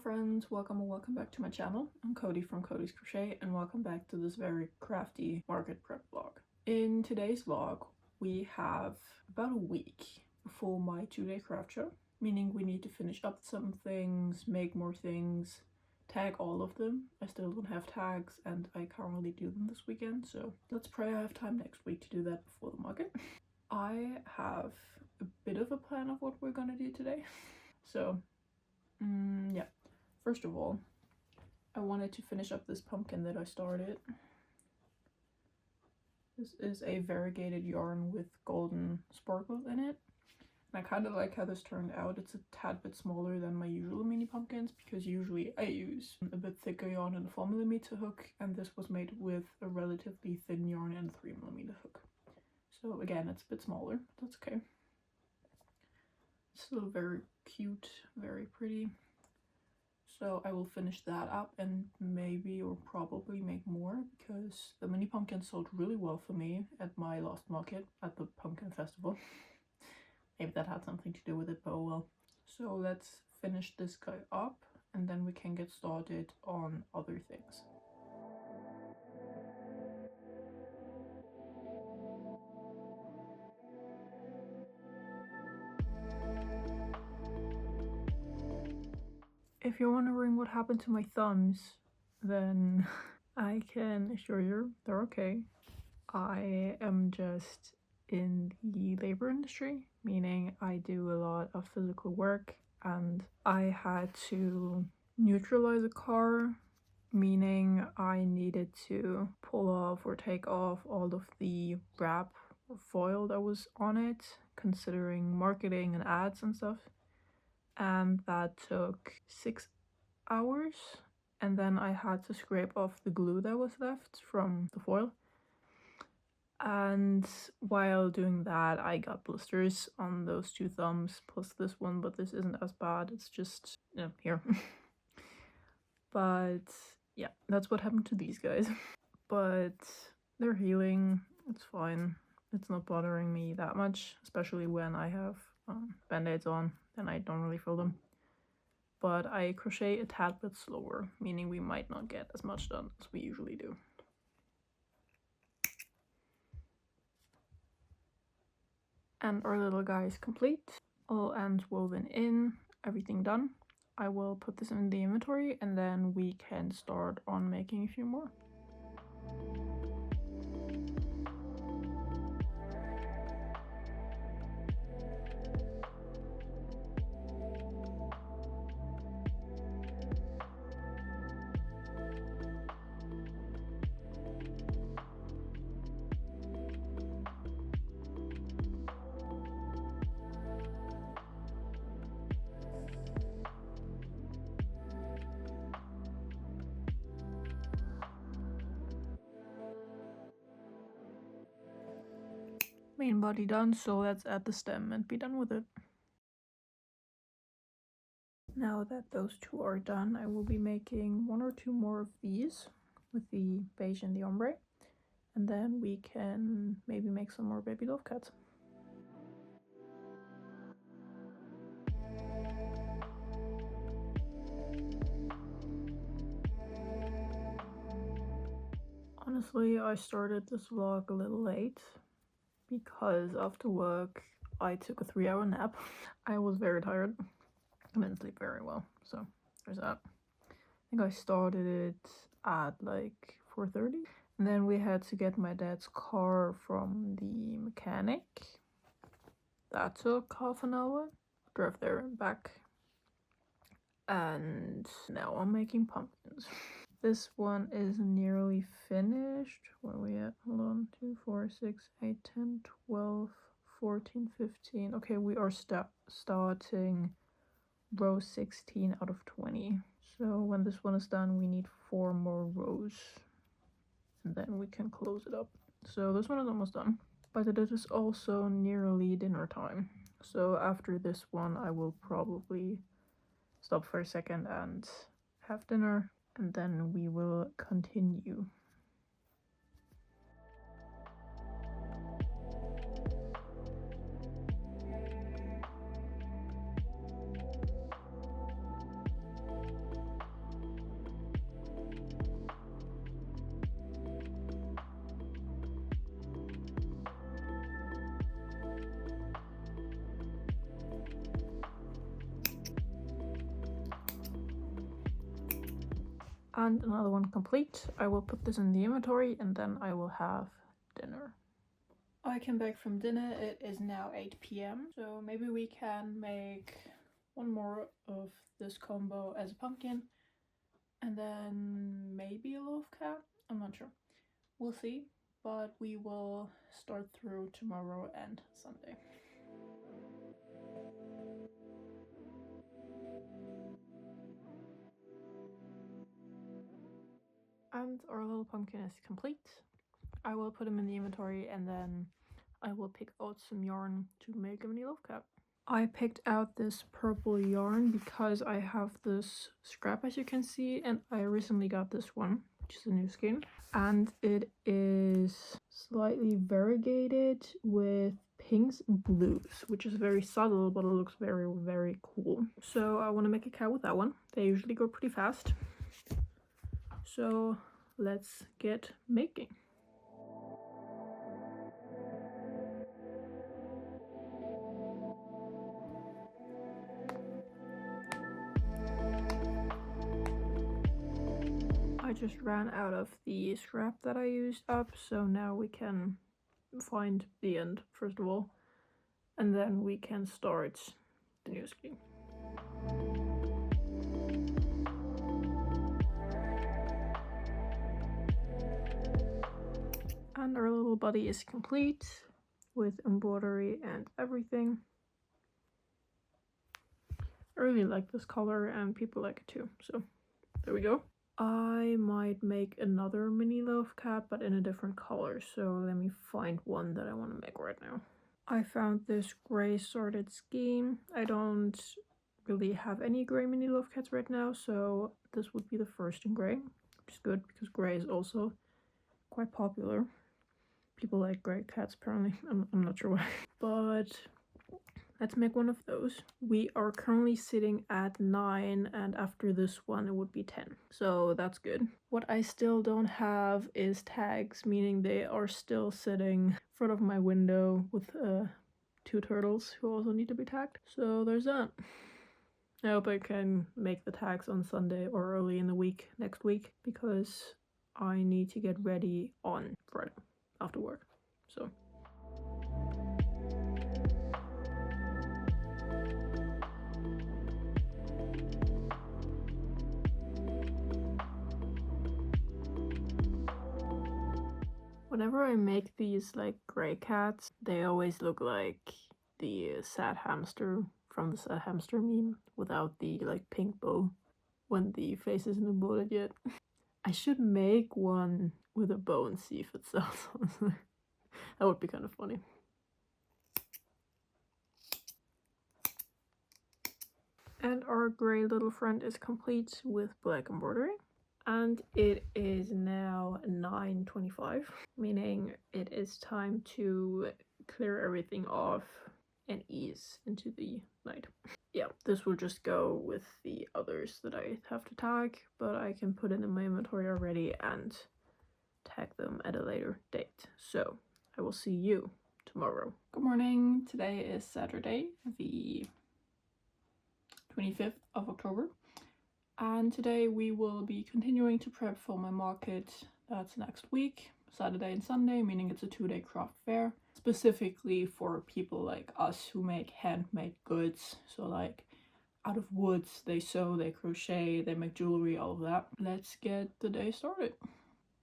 friends, welcome or welcome back to my channel. I'm Cody from Cody's Crochet and welcome back to this very crafty market prep vlog. In today's vlog we have about a week before my 2-day craft show, meaning we need to finish up some things, make more things, tag all of them. I still don't have tags and I can't really do them this weekend, so let's pray I have time next week to do that before the market. I have a bit of a plan of what we're gonna do today. So yeah, first of all, I wanted to finish up this pumpkin that I started. This is a variegated yarn with golden sparkles in it. And I kind of like how this turned out. It's a tad bit smaller than my usual mini pumpkins because usually I use a bit thicker yarn and a 4mm hook, and this was made with a relatively thin yarn and a 3mm hook. So again, it's a bit smaller, but that's okay. Still very cute, very pretty. So I will finish that up and maybe or probably make more because the mini pumpkin sold really well for me at my last market at the pumpkin festival. Maybe that had something to do with it, but oh well. So let's finish this guy up and then we can get started on other things. If you're wondering what happened to my thumbs, then I can assure you they're okay. I am just in the labor industry, meaning I do a lot of physical work, and I had to neutralize a car, meaning I needed to pull off or take off all of the wrap or foil that was on it, considering marketing and ads and stuff. And that took 6 hours, and then I had to scrape off the glue that was left from the foil. And while doing that I got blisters on those 2 thumbs plus this one, but this isn't as bad, it's just here. But yeah, that's what happened to these guys. But they're healing, it's fine, it's not bothering me that much, especially when I have band-aids on, then I don't really feel them. But I crochet a tad bit slower, meaning we might not get as much done as we usually do. And our little guy is complete. All ends woven in, everything done. I will put this in the inventory and then we can start on making a few more. Main body done, so let's add the stem and be done with it. Now that those 2 are done, I will be making 1 or 2 more of these with the beige and the ombre, and then we can maybe make some more baby love cats. Honestly, I started this vlog a little late because after work I took a 3-hour nap. I was very tired. I didn't sleep very well, so there's that. I think I started it at like 4:30, and then we had to get my dad's car from the mechanic. That took half an hour. Drove there and back, and now I'm making pumpkins. This one is nearly finished. Where are we at? Hold on. 2, 4, 6, 8, 10, 12, 14, 15. Okay, we are starting row 16 out of 20. So when this one is done, we need 4 more rows. And then we can close it up. So this one is almost done. But it is also nearly dinner time. So after this one, I will probably stop for a second and have dinner. And then we will continue. And another one complete. I will put this in the inventory and then I will have dinner. I came back from dinner. It is now 8 p.m. So maybe we can make one more of this combo as a pumpkin and then maybe a loaf cat. I'm not sure. We'll see, but we will start through tomorrow and Sunday. And our little pumpkin is complete. I will put him in the inventory and then I will pick out some yarn to make a mini loaf cap. I picked out this purple yarn because I have this scrap, as you can see, and I recently got this one, which is a new skein, and it is slightly variegated with pinks and blues, which is very subtle, but it looks very, very cool. So I want to make a cap with that one. They usually go pretty fast. So let's get making. I just ran out of the scrap that I used up, so now we can find the end first of all, and then we can start the new skein. And our little buddy is complete with embroidery and everything. I really like this color and people like it too, so there we go. I might make another mini loaf cap, but in a different color, so let me find one that I want to make right now. I found this gray sorted skein. I don't really have any gray mini loaf cats right now, so this would be the first in gray, which is good because gray is also quite popular. People like gray cats apparently. I'm not sure why. But let's make one of those. We are currently sitting at 9, and after this one it would be 10. So that's good. What I still don't have is tags, meaning they are still sitting in front of my window with 2 turtles who also need to be tagged. So there's that. I hope I can make the tags on Sunday or early in the week next week, because I need to get ready on Friday after work. So whenever I make these like gray cats, they always look like the sad hamster from the sad hamster meme without the like pink bow when the face isn't embodied yet. I should make one with a bow and see if it sells. That would be kind of funny. And our gray little friend is complete with black embroidery. And it is now 9:25, meaning it is time to clear everything off and ease into the night. Yeah, this will just go with the others that I have to tag, but I can put it in my inventory already and tag them at a later date. So I will see you tomorrow. Good morning. Today is Saturday, the 25th of October. And today we will be continuing to prep for my market. That's next week, Saturday and Sunday, meaning it's a 2-day craft fair, specifically for people like us who make handmade goods. So like out of woods, they sew, they crochet, they make jewelry, all of that. Let's get the day started.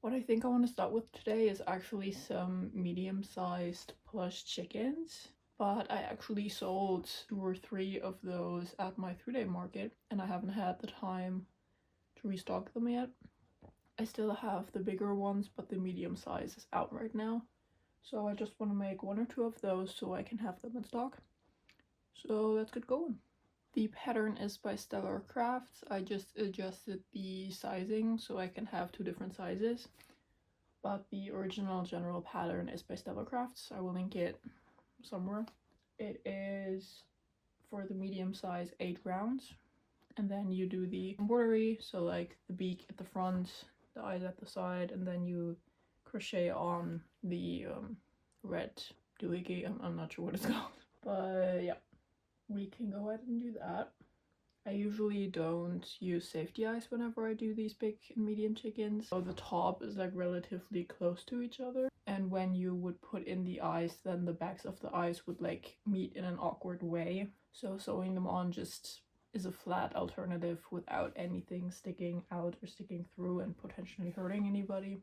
What I think I want to start with today is actually some medium-sized plush chickens. But I actually sold 2 or 3 of those at my 3-day market, and I haven't had the time to restock them yet. I still have the bigger ones, but the medium size is out right now. So I just want to make 1 or 2 of those so I can have them in stock. So let's get going. The pattern is by Stelar Crafts. I just adjusted the sizing so I can have 2 different sizes. But the original general pattern is by Stelar Crafts. I will link it somewhere. It is for the medium size 8 rounds, and then you do the embroidery, so like the beak at the front, the eyes at the side, and then you crochet on the red doohickey. I'm not sure what it's called, but yeah, we can go ahead and do that. I usually don't use safety eyes whenever I do these big and medium chickens. So the top is like relatively close to each other. And when you would put in the eyes, then the backs of the eyes would like meet in an awkward way. So sewing them on just is a flat alternative without anything sticking out or sticking through and potentially hurting anybody.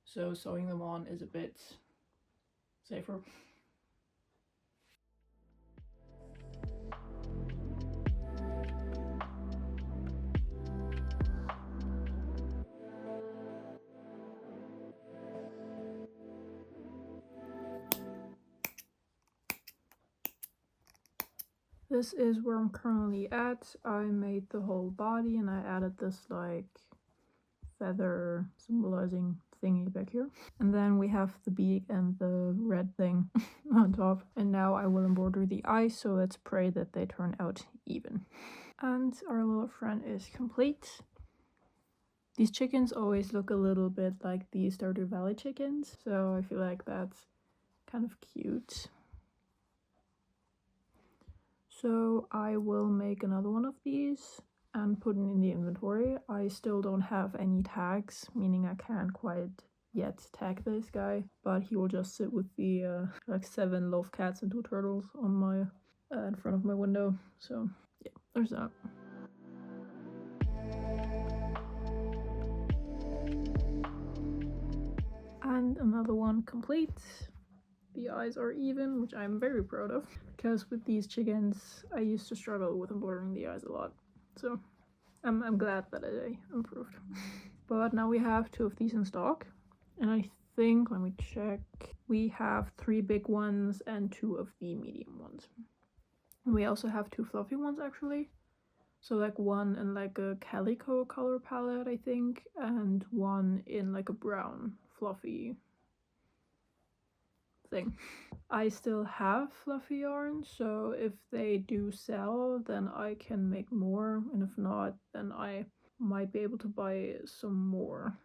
So sewing them on is a bit safer. This is where I'm currently at. I made the whole body and I added this like feather symbolizing thingy back here. And then we have the beak and the red thing on top. And now I will embroider the eyes, so let's pray that they turn out even. And our little friend is complete. These chickens always look a little bit like the Stardew Valley chickens, so I feel like that's kind of cute. So I will make another one of these and put it in the inventory. I still don't have any tags, meaning I can't quite yet tag this guy, but he will just sit with the like 7 loaf cats and 2 turtles on my in front of my window. So yeah, there's that. And another one complete. The eyes are even, which I'm very proud of, because with these chickens I used to struggle with embroidering the eyes a lot, so I'm glad that I improved. But now we have 2 of these in stock, and I think, let me check, we have 3 big ones and 2 of the medium ones. And we also have 2 fluffy ones actually, so like one in like a calico color palette I think, and one in like a brown fluffy thing. I still have fluffy yarn, so if they do sell, then I can make more, and if not, then I might be able to buy some more.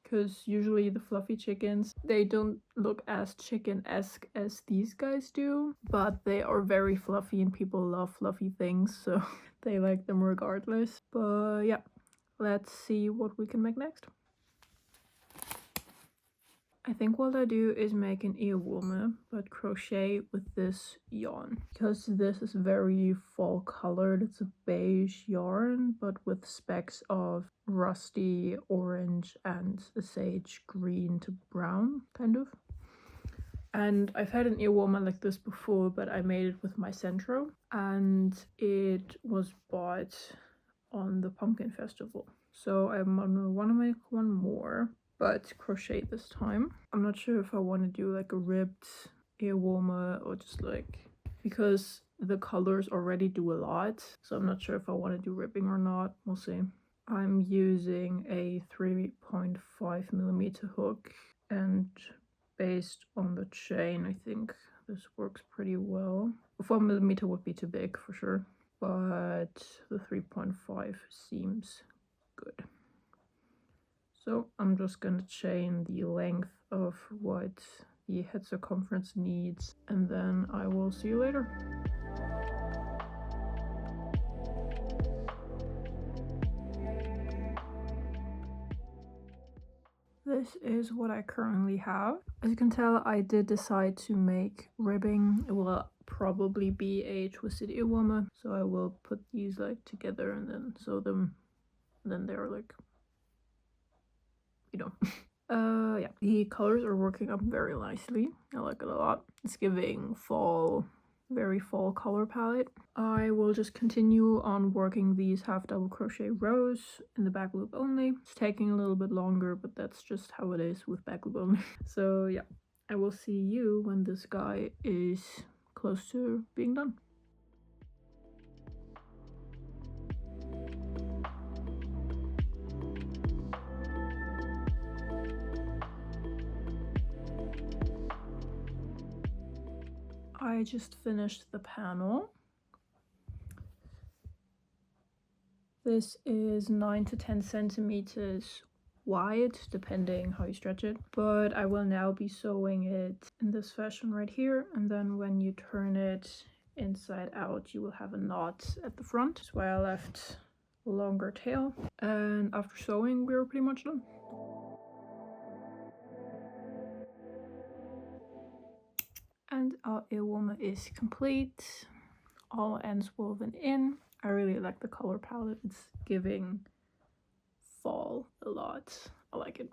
Because usually the fluffy chickens, they don't look as chicken-esque as these guys do, but they are very fluffy and people love fluffy things, so they like them regardless. But yeah, let's see what we can make next. I think what I do is make an ear warmer, but crochet with this yarn. Because this is very fall colored, it's a beige yarn, but with specks of rusty orange and a sage green to brown, kind of. And I've had an ear warmer like this before, but I made it with my Centro, and it was bought on the Pumpkin Festival. So I'm gonna want to make one more, but crochet this time. I'm not sure if I want to do like a ribbed ear warmer or just like, because the colors already do a lot, so I'm not sure if I want to do ribbing or not. We'll see. I'm using a 3.5mm hook, and based on the chain I think this works pretty well. 4mm would be too big for sure, but the 3.5 seems good. So I'm just gonna chain the length of what the head circumference needs, and then I will see you later. This is what I currently have. As you can tell, I did decide to make ribbing. It will probably be a twisted ear warmer, so I will put these like together and then sew them, and then they're like, you know. Yeah, the colors are working up very nicely. I like it a lot. It's giving fall, very fall color palette. I will just continue on working these half double crochet rows in the back loop only. It's taking a little bit longer, but that's just how it is with back loop only. So yeah, I will see you when this guy is close to being done. I just finished the panel. This is 9 to 10 centimeters wide, depending how you stretch it, but I will now be sewing it in this fashion right here, and then when you turn it inside out, you will have a knot at the front. That's why I left a longer tail. And after sewing, we were pretty much done. And our earwormer is complete. All ends woven in. I really like the color palette. It's giving fall a lot. I like it.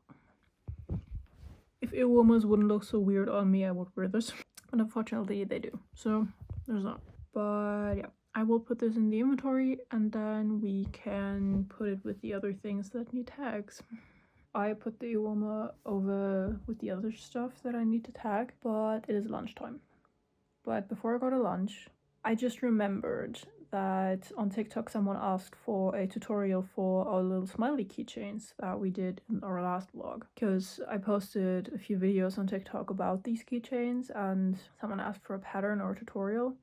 If earwarmers wouldn't look so weird on me, I would wear this. But unfortunately, they do. So there's that. But yeah, I will put this in the inventory and then we can put it with the other things that need tags. I put the earwormer over with the other stuff that I need to tag, but it is lunchtime. But before I go to lunch, I just remembered that on TikTok someone asked for a tutorial for our little smiley keychains that we did in our last vlog, because I posted a few videos on TikTok about these keychains and someone asked for a pattern or a tutorial.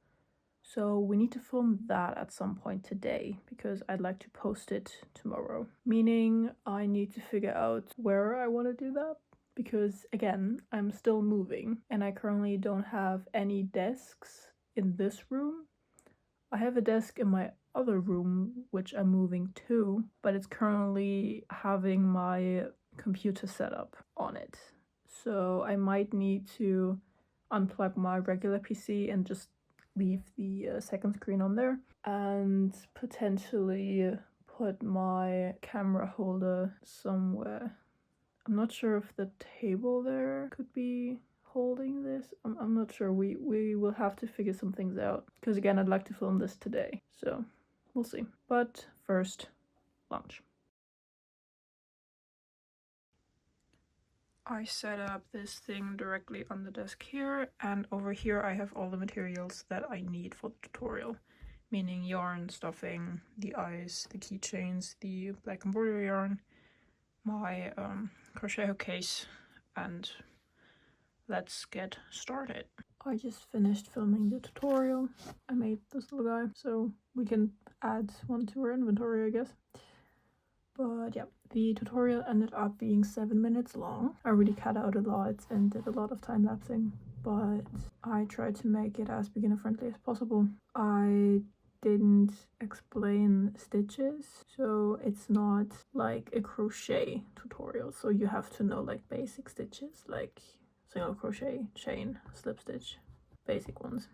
So we need to film that at some point today because I'd like to post it tomorrow. Meaning I need to figure out where I want to do that because again, I'm still moving and I currently don't have any desks in this room. I have a desk in my other room which I'm moving to, but it's currently having my computer set up on it. So I might need to unplug my regular PC and just leave the second screen on there and potentially put my camera holder somewhere. I'm not sure if the table there could be holding this. I'm not sure. We will have to figure some things out because again, I'd like to film this today, so we'll see. But first, lunch. I set up this thing directly on the desk here, and over here I have all the materials that I need for the tutorial, meaning yarn, stuffing, the eyes, the keychains, the black embroidery yarn, my crochet hook case, and let's get started. I just finished filming the tutorial. I made this little guy, so we can add one to our inventory, I guess. But yeah, the tutorial ended up being 7 minutes long. I really cut out a lot and did a lot of time lapsing, but I tried to make it as beginner friendly as possible. I didn't explain stitches, so it's not like a crochet tutorial, so you have to know like basic stitches like single crochet, chain, slip stitch, basic ones.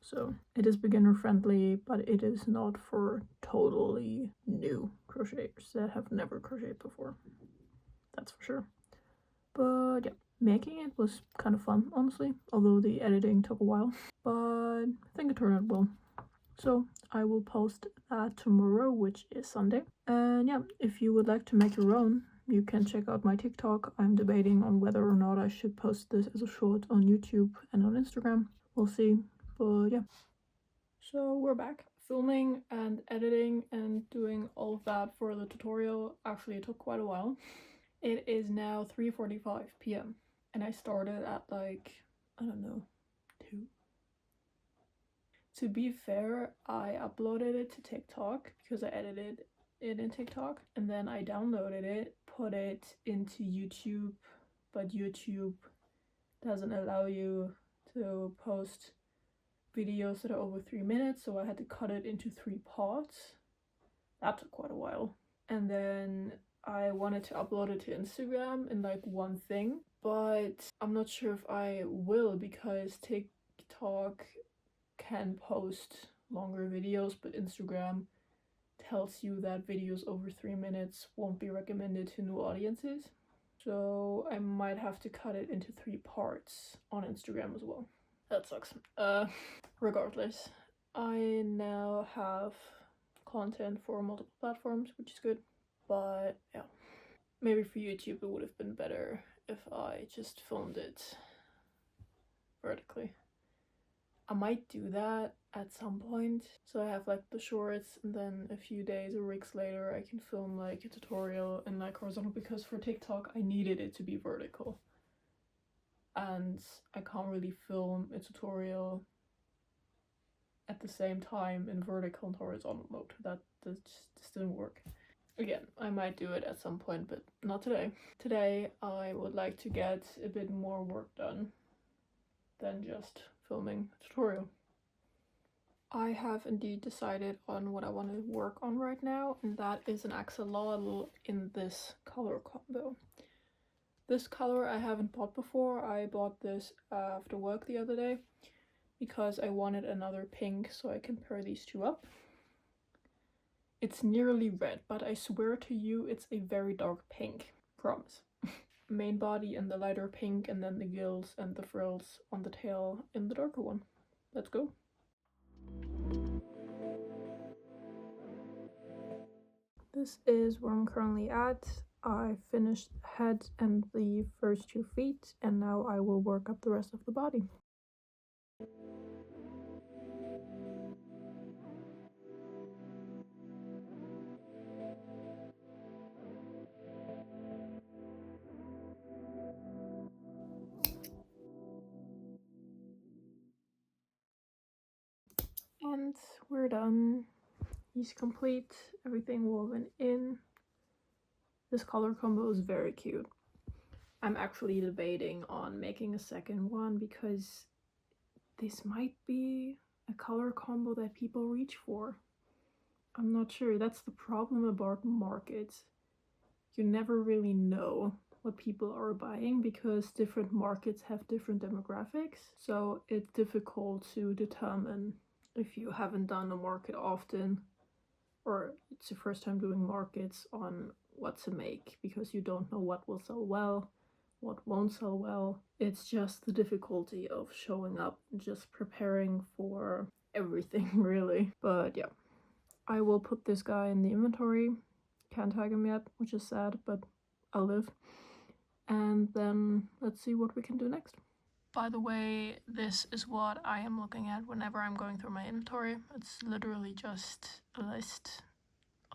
So it is beginner friendly, but it is not for totally new crocheters that have never crocheted before. That's for sure. But yeah, making it was kind of fun, honestly, although the editing took a while, but I think it turned out well. So I will post that tomorrow, which is Sunday. And yeah, if you would like to make your own, you can check out my TikTok. I'm debating on whether or not I should post this as a short on YouTube and on Instagram. We'll see. But yeah, so we're back filming and editing and doing all of that for the tutorial. Actually, it took quite a while. It is now 3:45 p.m. and I started at like, I don't know, 2. To be fair, I uploaded it to TikTok because I edited it in TikTok, and then I downloaded it, put it into YouTube, but YouTube doesn't allow you to post videos that are over 3 minutes, so I had to cut it into 3 parts. That took quite a while. And then I wanted to upload it to Instagram in like one thing, but I'm not sure if I will because TikTok can post longer videos, but Instagram tells you that videos over 3 minutes won't be recommended to new audiences. So I might have to cut it into 3 parts on Instagram as well. That sucks. Regardless, I now have content for multiple platforms, which is good. But yeah, maybe for YouTube it would have been better if I just filmed it vertically. I might do that at some point. So I have like the shorts, and then a few days or weeks later I can film like a tutorial in like horizontal, because for TikTok I needed it to be vertical. And I can't really film a tutorial at the same time in vertical and horizontal mode. That just didn't work. Again, I might do it at some point, but not today. Today I would like to get a bit more work done than just filming a tutorial. I have indeed decided on what I want to work on right now, and that is an axolotl in this color combo. This color I haven't bought before. I bought this after work the other day because I wanted another pink so I can pair these two up. It's nearly red, but I swear to you it's a very dark pink. Promise. Main body in the lighter pink, and then the gills and the frills on the tail in the darker one. Let's go. This is where I'm currently at. I finished the head and the first 2 feet, and now I will work up the rest of the body. And we're done. He's complete, everything woven in. This color combo is very cute. I'm actually debating on making a second one because this might be a color combo that people reach for. I'm not sure. That's the problem about markets. You never really know what people are buying because different markets have different demographics. So it's difficult to determine if you haven't done a market often or it's your first time doing markets on what to make because you don't know what will sell well, what won't sell well. It's just the difficulty of showing up and just preparing for everything really. But yeah, I will put this guy in the inventory. Can't tag him yet, which is sad, but I'll live. And then let's see what we can do next. By the way, this is what I am looking at whenever I'm going through my inventory. It's literally just a list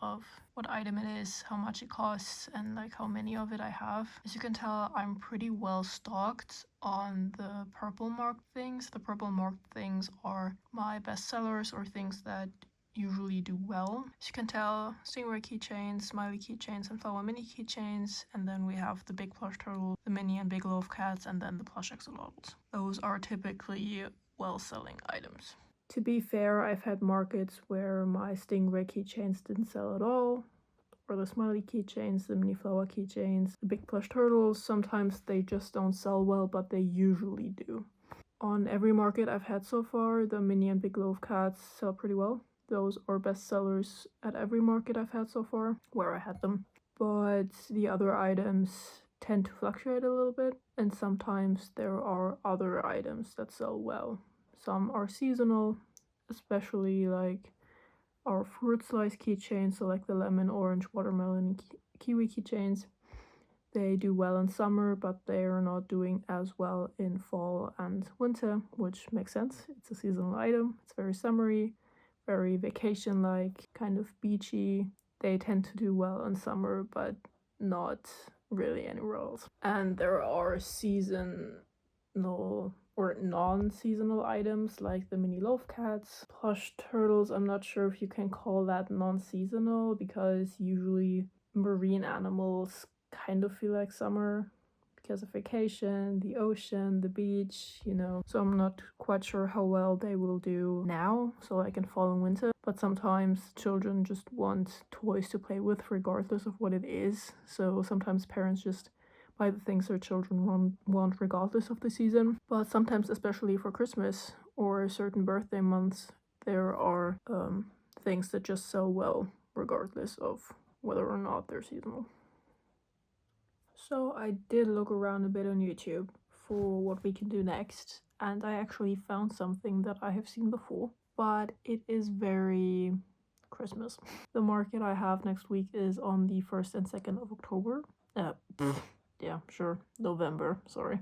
of what item it is, how much it costs, and like how many of it I have. As you can tell, I'm pretty well stocked on the purple marked things. The purple marked things are my best sellers or things that usually do well. As you can tell, stingray keychains, smiley keychains, and flower mini keychains, and then we have the big plush turtle, the mini and big loaf cats, and then the plush axolotls. Those are typically well-selling items. To be fair, I've had markets where my stingray keychains didn't sell at all, or the smiley keychains, the mini flower keychains, the big plush turtles. Sometimes they just don't sell well, but they usually do. On every market I've had so far, the mini and big loaf cats sell pretty well. Those are best sellers at every market I've had so far, where I had them. But the other items tend to fluctuate a little bit, and sometimes there are other items that sell well. Some are seasonal, especially like our fruit slice keychains, so like the lemon, orange, watermelon, kiwi keychains. They do well in summer, but they are not doing as well in fall and winter, which makes sense. It's a seasonal item, it's very summery, very vacation-like, kind of beachy. They tend to do well in summer, but not really anywhere else. And there are seasonal or non-seasonal items like the mini loaf cats, plush turtles. I'm not sure if you can call that non-seasonal because usually marine animals kind of feel like summer because of vacation, the ocean, the beach, you know. So I'm not quite sure how well they will do now, so like in fall and winter. But sometimes children just want toys to play with regardless of what it is. So sometimes parents just buy the things their children want regardless of the season. But sometimes, especially for Christmas or certain birthday months, there are things that just sell well regardless of whether or not they're seasonal. So I did look around a bit on YouTube for what we can do next, and I actually found something that I have seen before, but it is very Christmas. The market I have next week is on the 1st and 2nd of October. Yeah, sure, November, sorry.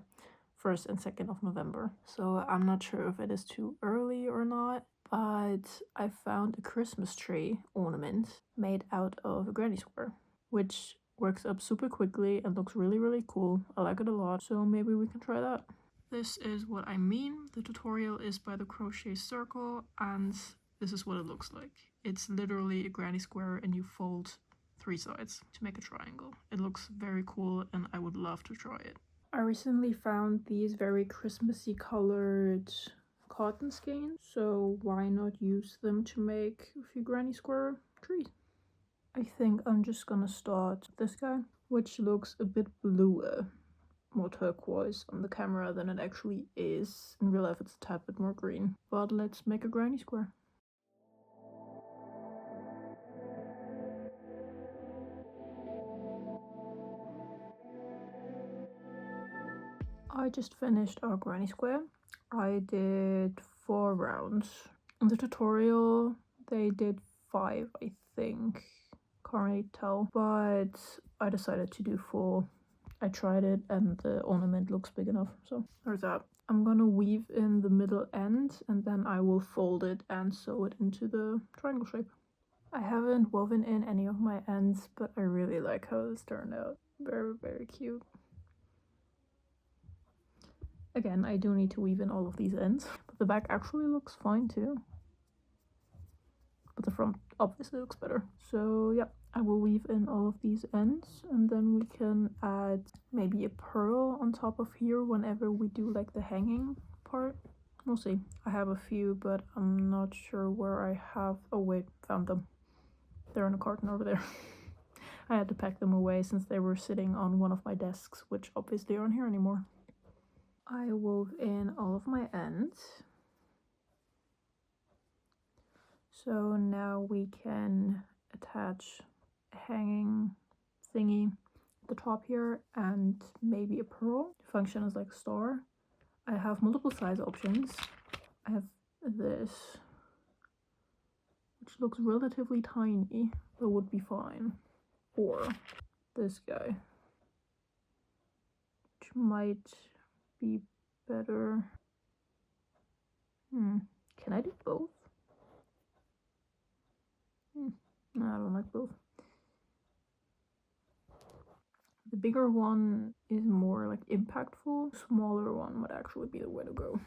1st and 2nd of November. So I'm not sure if it is too early or not, but I found a Christmas tree ornament made out of granny square, which works up super quickly and looks really, really cool. I like it a lot, so maybe we can try that. This is what I mean. The tutorial is by the Crochet Circle, and this is what it looks like. It's literally a granny square and you fold 3 sides to make a triangle. It looks very cool and I would love to try it. I recently found these very Christmassy colored cotton skeins, so why not use them to make a few granny square trees? I think I'm just gonna start this guy, which looks a bit bluer, more turquoise on the camera than it actually is. In real life it's a tad bit more green, but let's make a granny square. I just finished our granny square. I did 4 rounds. In the tutorial they did 5, I think. Can't really tell, but I decided to do 4. I tried it and the ornament looks big enough, so there's that. I'm gonna weave in the middle end and then I will fold it and sew it into the triangle shape. I haven't woven in any of my ends, but I really like how this turned out. Very, very cute. Again, I do need to weave in all of these ends, but the back actually looks fine too. But the front obviously looks better. So yeah, I will weave in all of these ends and then we can add maybe a pearl on top of here whenever we do like the hanging part. We'll see. I have a few, but I'm not sure where I have. Oh wait, found them. They're in a carton over there. I had to pack them away since they were sitting on one of my desks, which obviously aren't here anymore. I wove in all of my ends. So now we can attach a hanging thingy at the top here and maybe a pearl to function as like a star. I have multiple size options. I have this, which looks relatively tiny, but would be fine. Or this guy, which might be better. Can I do both? No, I don't like both. The bigger one is more like impactful. Smaller one would actually be the way to go.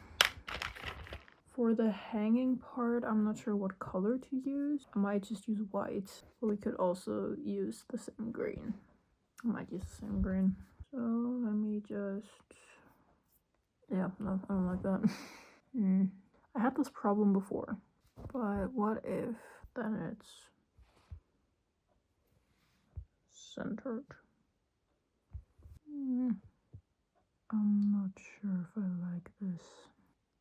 For the hanging part, I'm not sure what color to use. I might just use white, but we could also use the same green. I might use the same green. So let me just... Yeah, no, I don't like that. I had this problem before, but what if then it's centered? I'm not sure if I like this.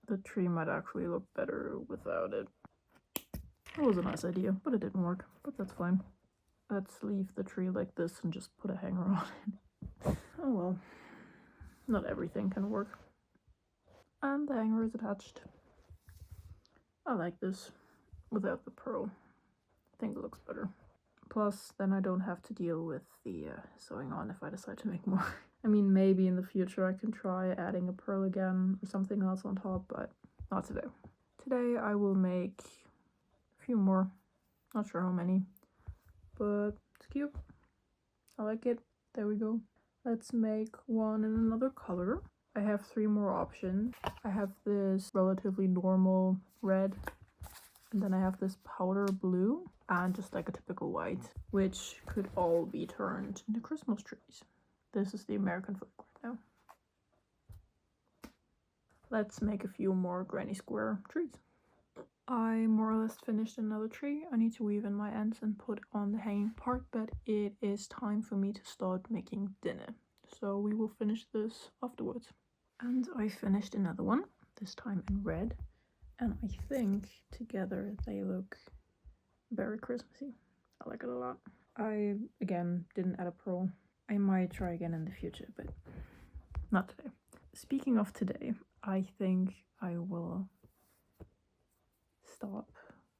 The tree might actually look better without it. It was a nice idea, but it didn't work, but that's fine. Let's leave the tree like this and just put a hanger on it. Oh well, not everything can work. And the hanger is attached. I like this without the pearl. I think it looks better. Plus, then I don't have to deal with the sewing on if I decide to make more. I mean, maybe in the future I can try adding a pearl again or something else on top, but not today. Today I will make a few more. Not sure how many, but it's cute. I like it. There we go. Let's make one in another color. I have 3 more options. I have this relatively normal red, and then I have this powder blue, and just like a typical white, which could all be turned into Christmas trees. This is the American flag right now. Let's make a few more granny square trees. I more or less finished another tree. I need to weave in my ends and put on the hanging part, but it is time for me to start making dinner. So we will finish this afterwards. And I finished another one, this time in red. And I think together they look very Christmassy. I like it a lot. I, again, didn't add a pearl. I might try again in the future, but not today. Speaking of today, I think I will stop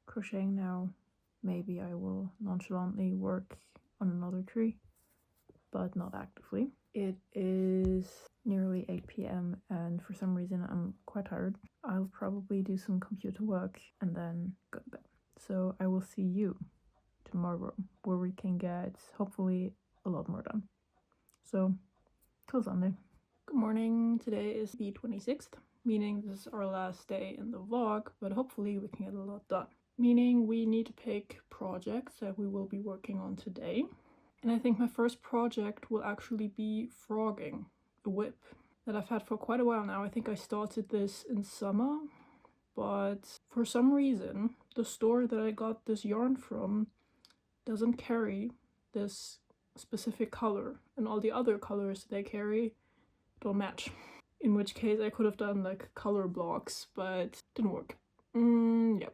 crocheting now. Maybe I will nonchalantly work on another tree, but not actively. It is nearly 8 p.m. and for some reason I'm quite tired. I'll probably do some computer work and then go to bed. So I will see you tomorrow where we can get hopefully a lot more done. So till Sunday. Good morning. Today is the 26th, meaning this is our last day in the vlog, but hopefully we can get a lot done. Meaning we need to pick projects that we will be working on today. And I think my first project will actually be frogging, a whip that I've had for quite a while now. I think I started this in summer but for some reason the store that I got this yarn from doesn't carry this specific color, and all the other colors they carry don't match. In which case I could have done like color blocks, but didn't work. Yeah.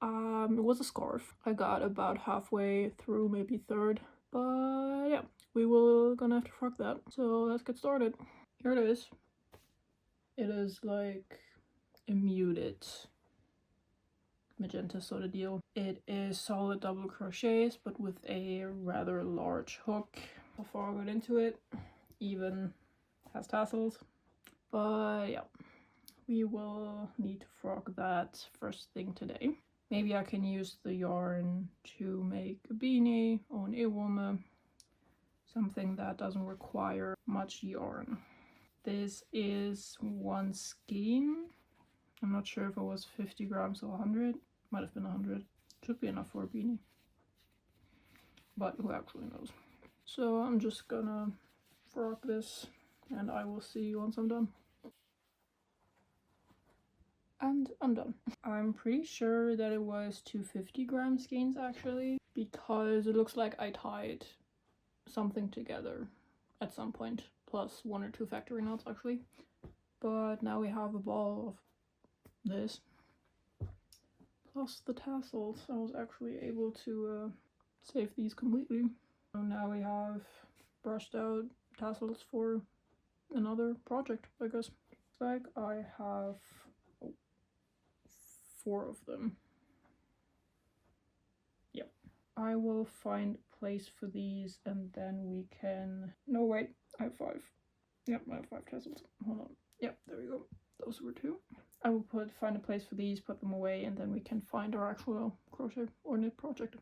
It was a scarf. I got about halfway through, maybe third, but yeah, we will gonna have to frock that. So let's get started. Here it is. It is like a muted magenta sort of deal. It is solid double crochets, but with a rather large hook. Before I get into it, even has tassels. But yeah, we will need to frock that first thing today. Maybe I can use the yarn to make a beanie or an earwarmer, something that doesn't require much yarn. This is one skein. I'm not sure if it was 50 grams or 100. Might have been 100. Should be enough for a beanie, but who actually knows. So I'm just gonna frock this and I will see you once I'm done. And I'm done. I'm pretty sure that it was 250 gram skeins actually, because it looks like I tied something together at some point, plus 1 or 2 factory knots actually. But now we have a ball of this, plus the tassels. I was actually able to save these completely. So now we have brushed out tassels for another project, I guess. Looks like I have 4 of them. Yep. I will find a place for these and then we can... No, wait, I have 5. Yep, I have 5 tassels. Hold on. Yep, there we go. Those were 2. I will find a place for these, put them away, and then we can find our actual crochet or knit project.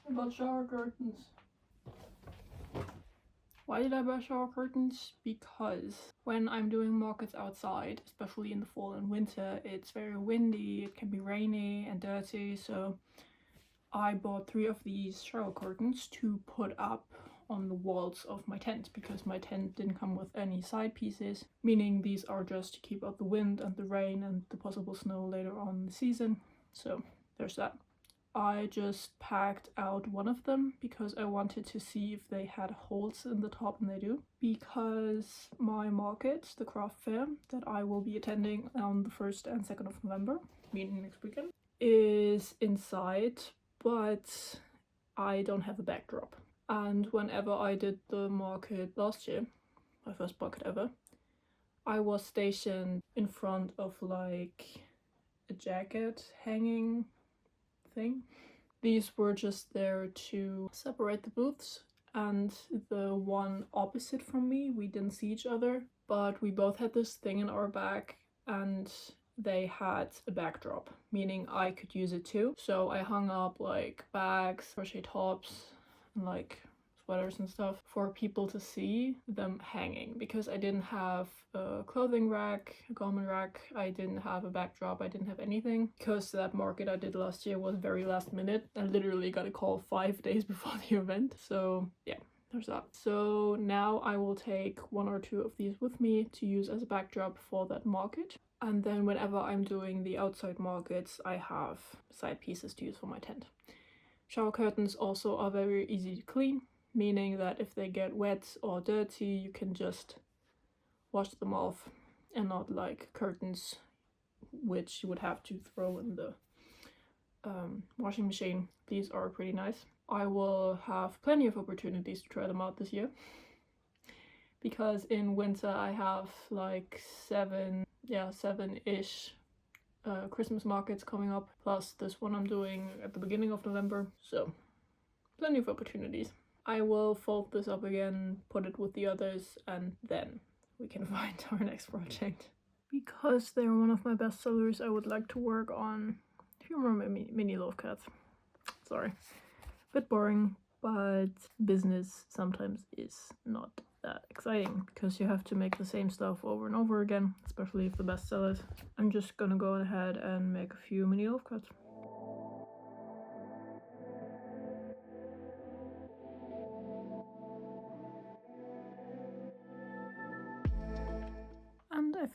About shower curtains. Why did I buy shower curtains? Because when I'm doing markets outside, especially in the fall and winter, it's very windy, it can be rainy and dirty, so I bought 3 of these shower curtains to put up on the walls of my tent, because my tent didn't come with any side pieces, meaning these are just to keep out the wind and the rain and the possible snow later on in the season. So there's that. I just packed out one of them because I wanted to see if they had holes in the top, and they do. Because my market, the craft fair that I will be attending on the 1st and 2nd of November, meaning next weekend, is inside, but I don't have a backdrop. And whenever I did the market last year, my first market ever, I was stationed in front of like a jacket hanging thing. These were just there to separate the booths, and the one opposite from me, we didn't see each other, but we both had this thing in our back and they had a backdrop, meaning I could use it too. So I hung up like bags, crochet tops, and like sweaters and stuff for people to see them hanging, because I didn't have a clothing rack, a garment rack, I didn't have a backdrop, I didn't have anything, because that market I did last year was very last minute. I literally got a call 5 days before the event, so yeah, there's that. So now I will take 1 or 2 of these with me to use as a backdrop for that market, and then whenever I'm doing the outside markets I have side pieces to use for my tent. Shower curtains also are very easy to clean, meaning that if they get wet or dirty, you can just wash them off, and not like curtains which you would have to throw in the washing machine. These are pretty nice. I will have plenty of opportunities to try them out this year, because in winter I have like 7-ish Christmas markets coming up, plus this one I'm doing at the beginning of November, so plenty of opportunities. I will fold this up again, put it with the others, and then we can find our next project. Because they're one of my best sellers, I would like to work on a few more mini loaf cats. Sorry, bit boring, but business sometimes is not that exciting, because you have to make the same stuff over and over again, especially if the best sellers. I'm just gonna go ahead and make a few mini loaf cats.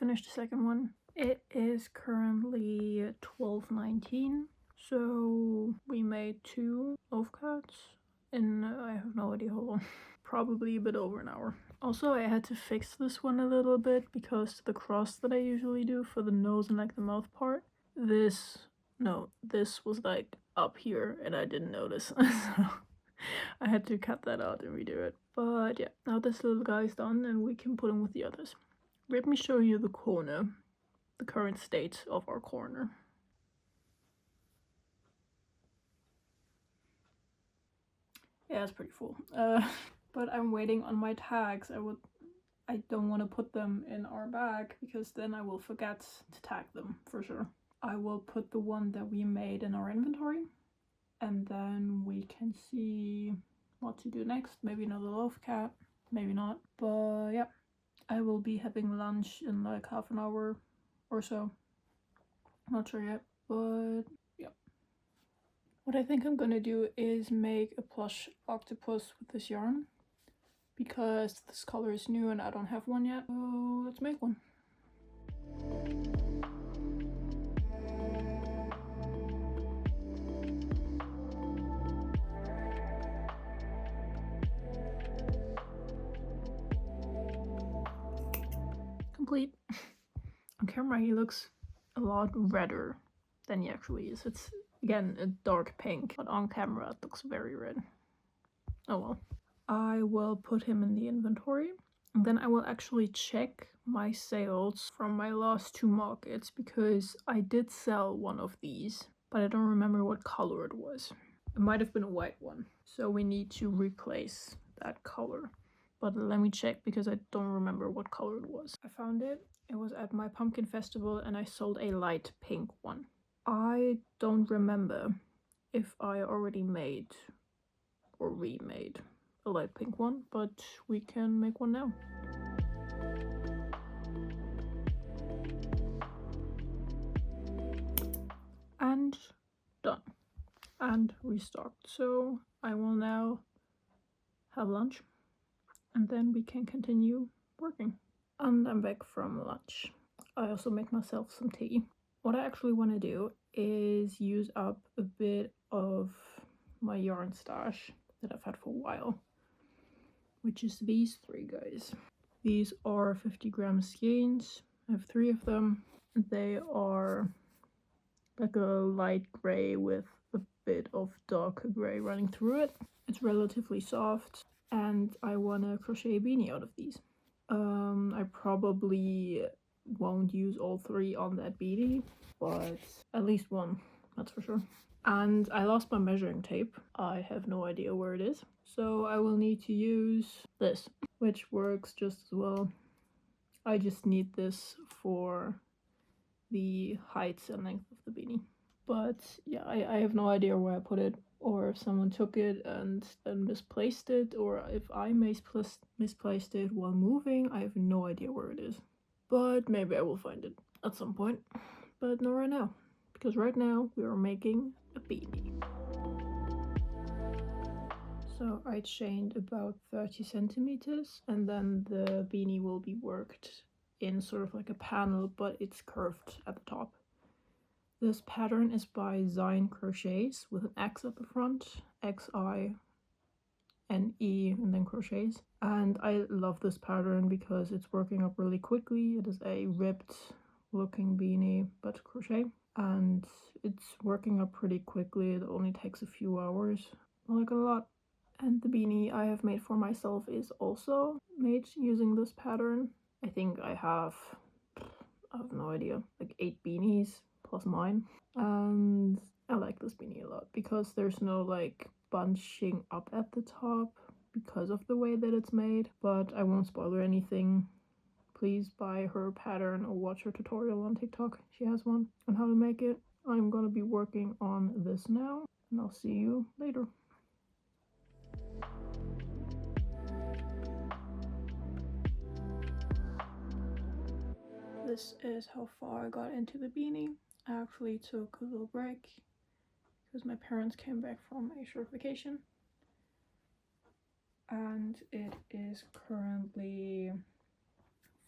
finish the second one. It is currently 12:19, so we made 2 loaf cuts in, I have no idea how long, probably a bit over an hour. Also, I had to fix this one a little bit because the cross that I usually do for the nose and like the mouth part, this was like up here and I didn't notice. So I had to cut that out and redo it. But yeah, now this little guy is done and we can put him with the others. Let me show you the corner, the current state of our corner. Yeah, it's pretty full. But I'm waiting on my tags. I don't want to put them in our bag because then I will forget to tag them for sure. I will put the one that we made in our inventory and then we can see what to do next. Maybe another loaf cat, maybe not. But yeah, I will be having lunch in like half an hour or so. Not sure yet, but yeah. What I think I'm gonna do is make a plush octopus with this yarn because this color is new and I don't have one yet. So let's make one. Complete. On camera he looks a lot redder than he actually is. It's again a dark pink, but on camera it looks very red. Oh well. I will put him in the inventory and then I will actually check my sales from my last 2 markets because I did sell one of these, but I don't remember what color it was. It might have been a white one, so we need to replace that color. But let me check because I don't remember what color it was. I found it. It was at my pumpkin festival and I sold a light pink one. I don't remember if I already made or remade a light pink one, but we can make one now. And done. And restocked. So I will now have lunch and then we can continue working. And I'm back from lunch. I also made myself some tea. What I actually want to do is use up a bit of my yarn stash that I've had for a while, which is these 3 guys. These are 50-gram skeins. I have 3 of them. They are like a light gray with a bit of dark gray running through it. It's relatively soft and I want to crochet a beanie out of these. I probably won't use all 3 on that beanie, but at least one, that's for sure. And I lost my measuring tape. I have no idea where it is. So I will need to use this, which works just as well. I just need this for the height and length of the beanie. But yeah, I have no idea where I put it, or if someone took it and then misplaced it, or if I misplaced it while moving. I have no idea where it is. But maybe I will find it at some point. But not right now, because right now we are making a beanie. So I chained about 30 centimeters and then the beanie will be worked in sort of like a panel, but it's curved at the top. This pattern is by Zine Crochets with an X at the front, XINE, and then crochets. And I love this pattern because it's working up really quickly. It is a ribbed looking beanie, but crochet. And it's working up pretty quickly. It only takes a few hours. I like it a lot. And the beanie I have made for myself is also made using this pattern. I think I have no idea, like 8 beanies plus mine. And I like this beanie a lot because there's no like bunching up at the top because of the way that it's made. But I won't spoiler anything. Please buy her pattern or watch her tutorial on TikTok. She has one on how to make it. I'm gonna be working on this now and I'll see you later. This is how far I got into the beanie. I actually took a little break because my parents came back from a short vacation. And it is currently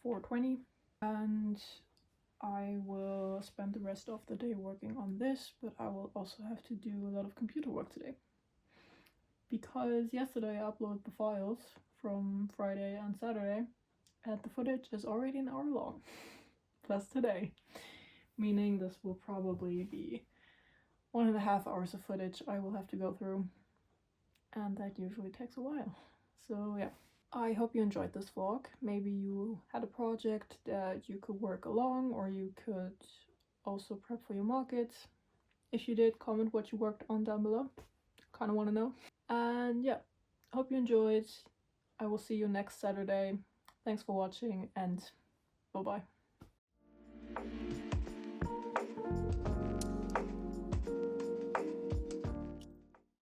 4:20 and I will spend the rest of the day working on this, but I will also have to do a lot of computer work today. Because yesterday I uploaded the files from Friday and Saturday, and the footage is already an hour long, plus today. Meaning this will probably be 1.5 hours of footage I will have to go through, and that usually takes a while. So yeah. I hope you enjoyed this vlog. Maybe you had a project that you could work along, or you could also prep for your markets. If you did, comment what you worked on down below. Kind of want to know. And yeah, hope you enjoyed. I will see you next Saturday. Thanks for watching, and bye bye.